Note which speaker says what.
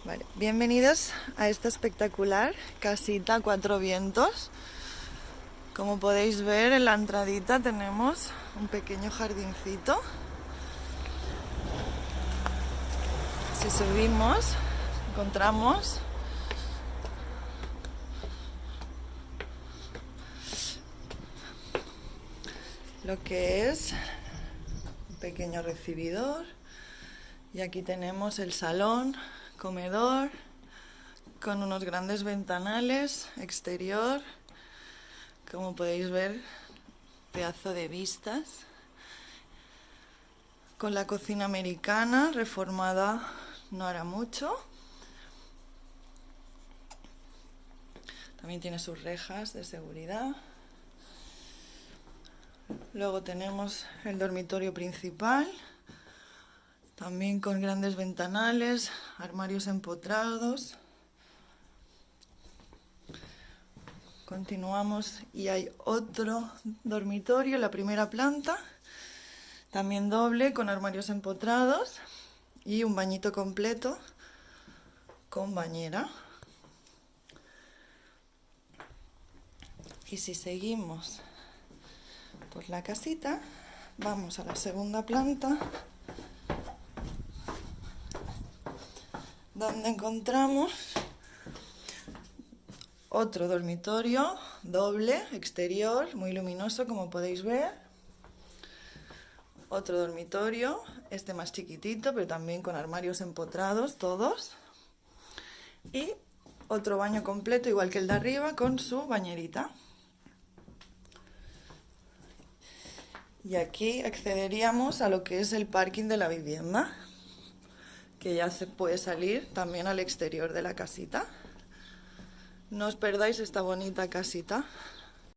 Speaker 1: Vale, bienvenidos a esta espectacular casita a cuatro vientos. Como podéis ver, en la entradita tenemos un pequeño jardincito. Si subimos, encontramos lo que es un pequeño recibidor. Y aquí tenemos el salón, comedor, con unos grandes ventanales, exterior. Como podéis ver, pedazo de vistas. Con la cocina americana, reformada no hará mucho. También tiene sus rejas de seguridad. Luego tenemos el dormitorio principal, también con grandes ventanales, armarios empotrados. Continuamos y hay otro dormitorio en la primera planta, también doble, con armarios empotrados y un bañito completo con bañera. Y si seguimos por la casita, vamos a la segunda planta, donde encontramos otro dormitorio doble, exterior, muy luminoso, como podéis ver. Otro dormitorio, este más chiquitito, pero también con armarios empotrados todos. Y otro baño completo, igual que el de arriba, con su bañerita. Y aquí accederíamos a lo que es el parking de la vivienda, que ya se puede salir también al exterior de la casita. No os perdáis esta bonita casita.